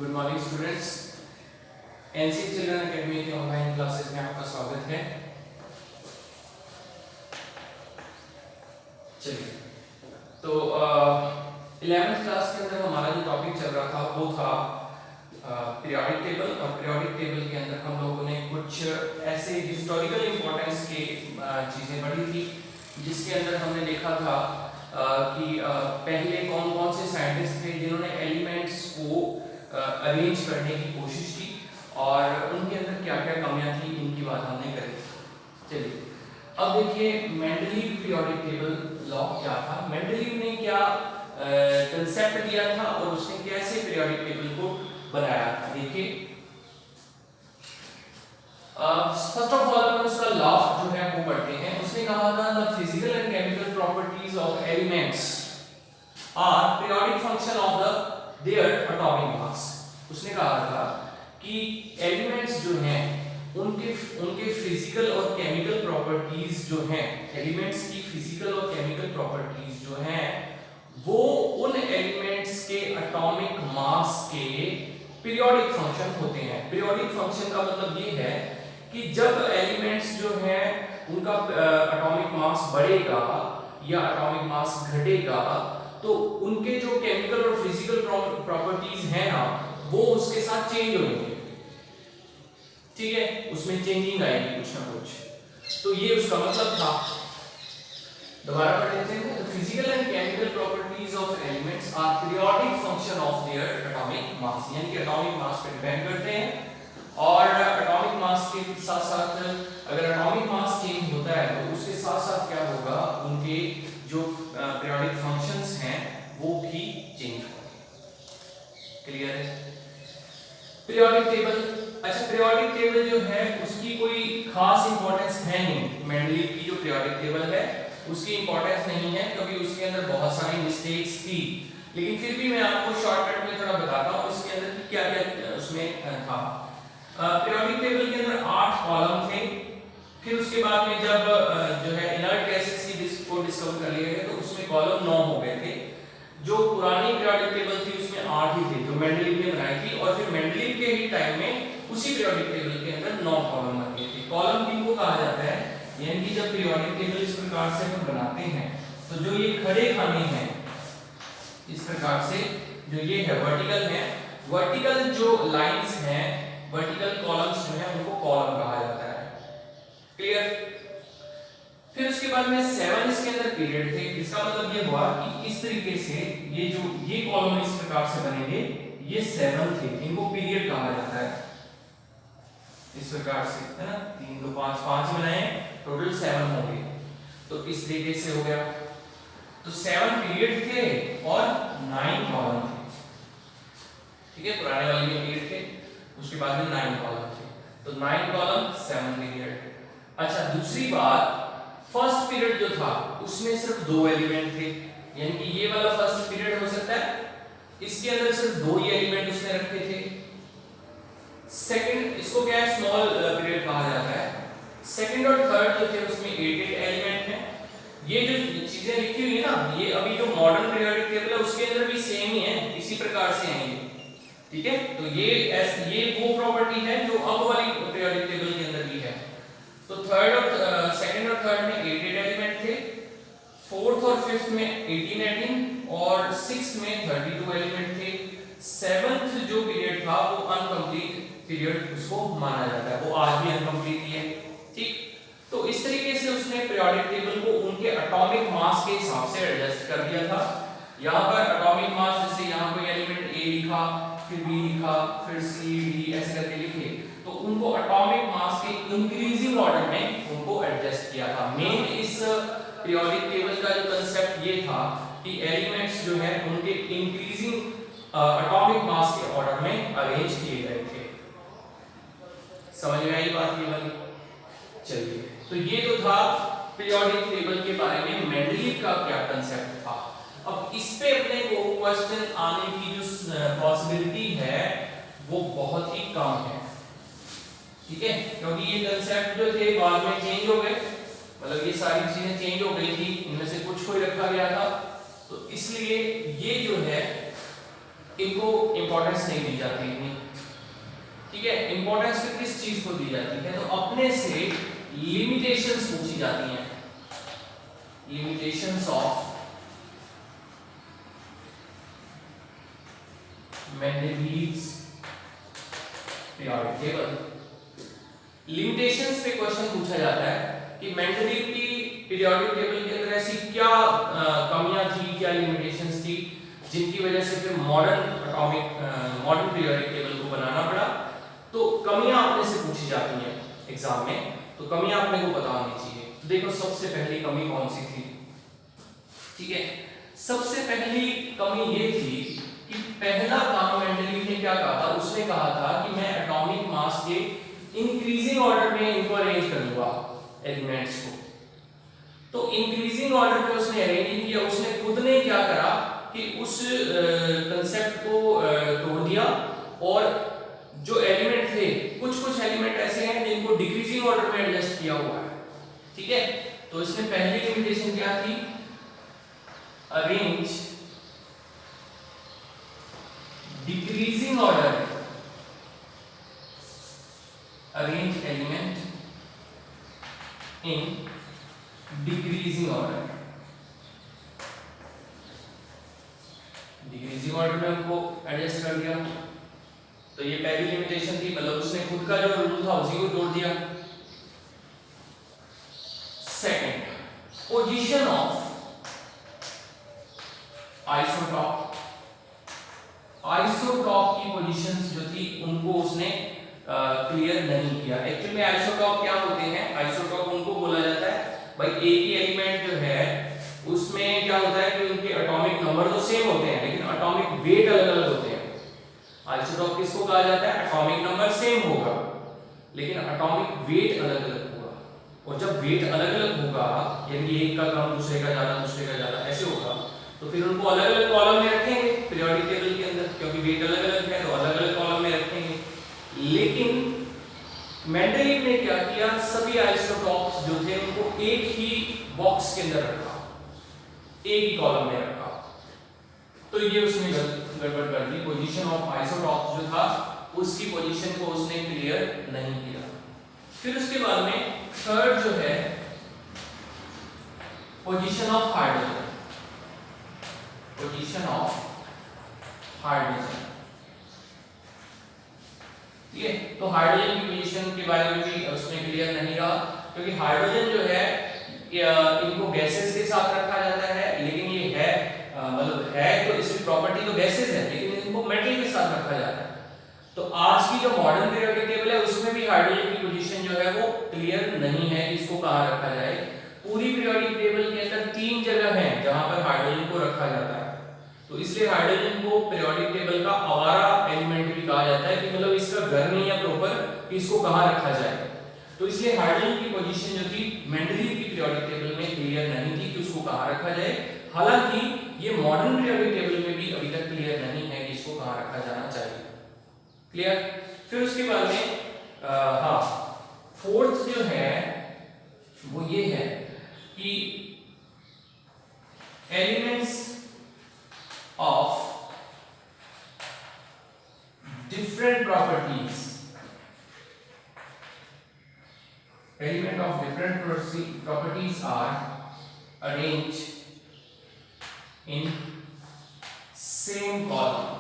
Good morning students. NC children academy के online classes में आपका स्वागत है। चलिए, तो 11th क्लास के अंदर हमारा जो टॉपिक चल रहा था वो था पीरियोडिक टेबल, और पीरियोडिक टेबल के अंदर हम लोगों ने कुछ ऐसे हिस्टोरिकल इंपॉर्टेंस के चीज़ें पढ़ी थी, जिसके अंदर हमने देखा था कि पहले कौन कौन से साइंटिस्ट थे जिन्होंने एलिमेंट्स को अरेंज करने की कोशिश की और उनके अंदर क्या क्या कमियां थी, इनकी बात हमने करी। चलिए, अब देखिए मेंडलीव पीरियोडिक टेबल लॉ क्या था, मेंडलीव ने क्या कंसेप्ट दिया था और उसने कैसे पीरियोडिक टेबल को बनाया था। देखिए, फर्स्ट ऑफ ऑल अपन उसका लॉ जो है वो पढ़ते हैं। उसने कहा था the physical and chemical properties of elements are periodic function of the their atomic mass. उसने कहा था कि एलिमेंट्स जो हैं उनके फिजिकल और केमिकल प्रॉपर्टीज जो हैं, एलिमेंट्स की फिजिकल और केमिकल प्रॉपर्टीज जो हैं वो उन एलिमेंट्स के एटॉमिक मास के पीरियोडिक फंक्शन होते हैं। पीरियोडिक फंक्शन का मतलब ये है कि जब एलिमेंट्स जो हैं उनका एटॉमिक मास बढ़ेगा या एटॉमिक मास घटेगा तो उनके जो केमिकल और फिजिकल प्रॉपर्टीज हैं ना वो उसके साथ चेंज होंगे। ठीक है, उसमें चेंजिंग आएगी कुछ ना कुछ। तो ये उसका मतलब था। दोबारा पढ़ लेते हैं। The physical and chemical properties of elements are periodic function of their atomic mass, यानी कि एटॉमिक मास पे डिपेंड करते हैं। और एटॉमिक मास के साथ साथ अगर एटॉमिक मास चेंज होता है तो उसके साथ साथ क्या होगा, उनके जो पीरियोडिक फंक्शंस हैं वो भी चेंज होंगे। क्लियर है? पीरियोडिक टेबल, अच्छा पीरियोडिक टेबल जो है उसकी कोई खास इंपॉर्टेंस है नहीं। मेंडलीव की जो पीरियोडिक टेबल है उसकी इंपॉर्टेंस नहीं है क्योंकि उसके अंदर बहुत सारी मिस्टेक्स थी, लेकिन फिर भी मैं आपको शॉर्टकट में थोड़ा बताता हूँ उसके अंदर क्या क्या उसमें था। पीरियोडिक टेबल के अंदर 8 कॉलम थे। फिर उसके बाद में जब जो है इनर्ट गैसेस को डिस्कवर कर लिया गया तो उसमें कॉलम 9 हो गए थे। जो पुरानी पीरियोडिक टेबल थी उसमें 8 ही थे जो मेंडलीव ने बनाई थी, और फिर मेंडलीव के ही टाइम में उसी पीरियोडिक टेबल के अंदर 9 कॉलम बन गए थे। कॉलम किनको कहा जाता है, यानी कि जब पीरियोडिक टेबल इस प्रकार से हम बनाते हैं तो जो ये खड़े खाने हैं इस प्रकार से, जो ये है वर्टिकल है, वर्टिकल जो लाइंस हैं, वर्टिकल कॉलम्स जो हैं उनको कॉलम कहा जाता है। क्लियर? फिर उसके बाद में 7 इसके अंदर पीरियड थे। इसका मतलब ये हुआ कि इस तरीके से ये कॉलम इस प्रकार से बनेंगे, ये 7 थे, इनको पीरियड कहा जाता है। इस प्रकार से है ना, 3 2 5 5 बनाए, टोटल 7 होंगे। तो इस तरीके से हो गया। तो 7 पीरियड थे और 9 कॉलम थे। ठीक है, पुराने वाले में पीरियड थे, उसके बाद में 9 कॉलम थे। तो 9 कॉलम 7 पीरियड। अच्छा, दूसरी बात, फर्स्ट पीरियड जो था उसमें सिर्फ 2 एलिमेंट थे, यानी कि ये वाला फर्स्ट पीरियड हो सकता है, इसके अंदर सिर्फ 2 ही एलिमेंट उसने रखे थे। सेकंड, इसको क्या है, स्मॉल पीरियड कहा जाता है। सेकंड और थर्ड जो थे उसमें 8 एलिमेंट हैं। ये जो चीजें लिखी हुई है ना, ये अभी जो मॉडर्न पीरियोडिक टेबल है उसके अंदर भी सेम ही है, इसी प्रकार से हैं ये। ठीक है, तो ये वो प्रॉपर्टी है जो अब वाली पीरियोडिक टेबल के अंदर भी है। तो सेकंड और थर्ड में 8 एलिमेंट थे, फोर्थ और फिफ्थ में 18 और सिक्स्थ में 32 एलिमेंट थे। सेवंथ जो पीरियड था वो अनकंप्लीट पीरियड उसको माना जाता है, वो आज भी अनकंप्लीट ही है। ठीक, तो इस तरीके से उसने पीरियोडिक टेबल को उनके एटॉमिक मास के हिसाब से एडजस्ट कर दिया था। यहाँ पर एटॉमिक मास, जैसे यहाँ कोई एलिमेंट ए लिखा, फिर बी लिखा, फिर सी डी ऐसे करके लिखे, तो उनको एटॉमिक मास के इंक्रीजिंग ऑर्डर में उनको एडजस्ट किया था। मेन इस पीरियोडिक टेबल का जो कांसेप्ट ये था कि एलिमेंट्स जो है उनके इंक्रीजिंग एटॉमिक मास के ऑर्डर में अरेंज किए गए थे। समझ में आई बात ये वाली? चलिए, तो ये तो था पीरियोडिक टेबल के बारे में मेंडलीव का क्या कांसेप्ट था। अब इस पे अपने को क्वेश्चन आने की जो पॉसिबिलिटी है वो बहुत ही कम है। ठीक है, क्योंकि ये कांसेप्ट जो थे बाद में चेंज हो गए, मतलब ये सारी चीजें चेंज हो गई थी, इनमें से कुछ कोई रखा गया था, तो इसलिए ये जो है इनको इंपॉर्टेंस नहीं दी जाती इतनी, ठीक है। इंपॉर्टेंस फिर किस चीज को दी जाती है, तो अपने से लिमिटेशंस पूछी जाती हैं, limitations of Mendeleev's periodic table. Limitations पे क्वेश्चन पूछा जाता है कि मेंडलीव की पीरियोडिक टेबल के अंदर ऐसी क्या कमियां थी, क्या लिमिटेशंस थी जिनकी वजह से फिर मॉडर्न पीरियोडिक टेबल को बनाना पड़ा। तो कमियां आपने से पूछी जाती हैं एग्जाम में, तो कमियां आपने को पता होनी चाहिए। तो देखो सबसे पहली कमी कौन सी थी, ठीक है। सबसे पहली कमी ये थी कि पहला काम मेंडलीव ने क्या कहा था, उसने कहा था कि मैं एटॉमिक मास के इंक्रीजिंग ऑर्डर में इनको अरेंज कर दूंगा एलिमेंट्स को। तो इंक्रीजिंग ऑर्डर में उसने अरेंज किया। उसने खुद ने क्या करा कि उस कंसेप्ट को तोड़ दिया और जो एलिमेंट थे, कुछ एलिमेंट ऐसे हैं जिनको डिक्रीजिंग ऑर्डर में एडजस्ट किया हुआ है, ठीक है। तो इसमें पहली लिमिटेशन क्या थी, arrange decreasing order, arrange element in decreasing order. Decreasing order में हमको एडजस्ट कर दिया, तो ये पहली लिमिटेशन थी, मतलब उसने खुद का जो रूल था उसी को तोड़ दिया। Second, position of isotope. Isotope की पोजीशंस जो थी उनको उसने क्लियर नहीं किया। एक्चुअली में आइसोटॉप क्या होते हैं, आइसोटॉप उनको बोला जाता है भाई एक ही एलिमेंट जो है उसमें क्या होता है कि उनके एटॉमिक नंबर तो सेम होते हैं लेकिन एटॉमिक वेट अलग अलग होते हैं। आइसोटॉप किसको कहा जाता है, एटॉमिक नंबर सेम होगा लेकिन एटॉमिक वेट अलग अलग होगा। और जब वेट अलग अलग होगा, यानी एक का कम दूसरे का ज्यादा दूसरे का ज्यादा ऐसे होगा, तो फिर उनको अलग अलग कॉलम में रखेंगे पीरियोडिक टेबल के अंदर, क्योंकि वेट अलग अलग है तो अलग अलग कॉलम में रखेंगे। लेकिन मेंडलीव ने क्या किया, सभी आइसोटॉप्स जो थे उनको एक ही बॉक्स के अंदर रखा, एक ही कॉलम में रखा। तो ये उसने गड़बड़ कर दी। पोजीशन ऑफ आइसोटॉप्स जो था उसकी पोजीशन को उसने क्लियर नहीं किया। फिर उसके बाद में थर्ड जो है position of hydrogen, position of hydrogen, ठीक है। तो हाइड्रोजन की पोजीशन के बारे में भी उसने क्लियर नहीं रहा, क्योंकि हाइड्रोजन जो है इनको गैसेस के साथ रखा जाता है, लेकिन ये है मतलब है तो इसकी प्रॉपर्टी तो गैसेस है लेकिन इनको मेटल के साथ रखा जाता है। तो आज की जो मॉडर्न पीरियोडिक टेबल है उसमें भी हाइड्रोजन की पोजीशन जो है वो क्लियर नहीं है कि इसको कहां रखा जाए। पूरी पीरियोडिक टेबल के अंदर 3 जगह है जहां पर हाइड्रोजन को रखा जाता है, तो इसलिए हाइड्रोजन को पीरियोडिक टेबल का आवारा एलिमेंट भी कहा जाता है कि मतलब इसका घर नहीं है प्रॉपर कि इसको कहां रखा जाए। तो इसलिए हाइड्रोजन की पोजीशन जो थी मेंडलीव की पीरियोडिक टेबल में क्लियर नहीं थी कि उसको कहां रखा जाए। हालांकि ये मॉडर्न पीरियोडिक टेबल में भी अभी तक क्लियर नहीं है कि इसको कहां रखा जाना चाहिए। क्लियर। फिर उसके बाद में हाँ फोर्थ जो है वो ये है कि elements of different properties, element of different properties are arranged in same column।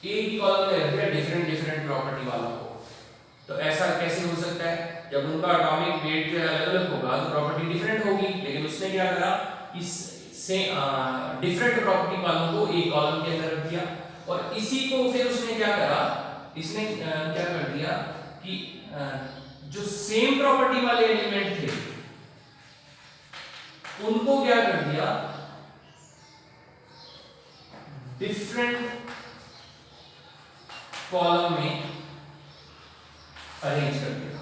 एक ही कॉलम में रख दिया डिफरेंट प्रॉपर्टी वालों को। तो ऐसा कैसे हो सकता है, जब उनका एटॉमिक वेट जो है अलग अलग होगा तो प्रॉपर्टी डिफरेंट होगी, लेकिन उसने क्या करा, इस से डिफरेंट प्रॉपर्टी वालों को एक कॉलम के अंदर रख दिया। और इसी को फिर उसने क्या करा, इसने क्या कर दिया कि जो सेम प्रॉपर्टी वाले एलिमेंट थे उनको क्या कर दिया, डिफरेंट कॉलम में अरेंज कर दिया,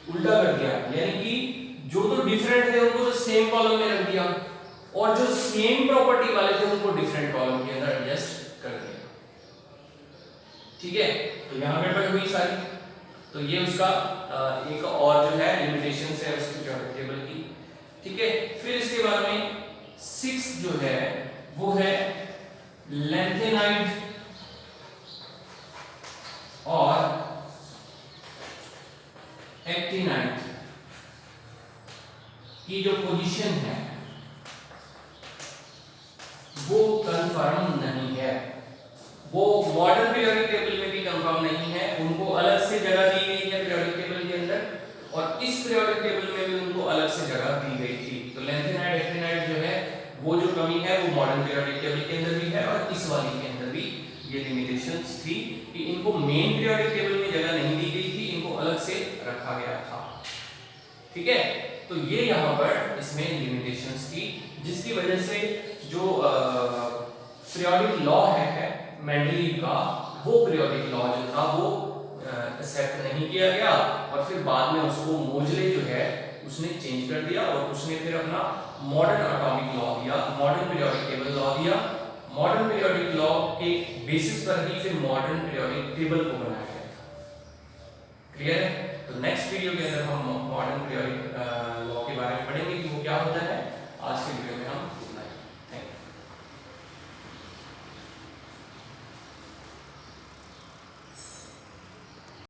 उल्टा कर दिया। यानी कि जो तो डिफरेंट थे उनको तो सेम कॉलम में रख दिया और जो सेम प्रॉपर्टी वाले थे उनको डिफरेंट कॉलम के अंदर एडजस्ट कर दिया, ठीक है। तो यहां गड़बड़ हुई सारी। तो ये उसका एक और जो है लिमिटेशंस है उसकी पीरियोडिक टेबल की, ठीक है। फिर इसके बाद में 6 जो है वो है लैंथेनाइड और एक्टिनाइड की जो पोजीशन है वो कंफर्म नहीं है, वो मॉडर्न पीरियोडिक टेबल में भी कंफर्म नहीं है, उनको अलग से जगह दी गई है पीरियोडिक टेबल के अंदर, और इस पीरियोडिक टेबल में भी उनको अलग से जगह दी गई थी। तो लैंथेनाइड एक्टिनाइड जो है वो जो कमी है वो मॉडर्न पीरियोडिक टेबल के अंदर भी है और इस वाली के अंदर भी ये लिमिटेशंस थी कि इनको मेन पीरियोडिक टेबल में जगह नहीं दी गई थी, इनको अलग से रखा गया था। ठीक है, तो ये यहाँ पर इसमें लिमिटेशंस थी, जिसकी वजह से जो पीरियोडिक लॉ है मेंडलीव का, वो पीरियोडिक लॉ जो था वो एक्सेप्ट नहीं किया गया, और फिर बाद में उसको मोजले जो है उसने चेंज कर दिया और उसने फिर अपना मॉडर्न एटॉमिक लॉ दिया, मॉडर्न पीरियोडिक टेबल लॉ दिया। मॉडर्न पीरियोडिक लॉ के बेसिस पर ही फिर मॉडर्न पीरियोडिक टेबल को बनाया गया था। क्लियर है? तो नेक्स्ट वीडियो के अंदर हम मॉडर्न पीरियोडिक लॉ के बारे में पढ़ेंगे कि वो क्या होता है। आज के वीडियो में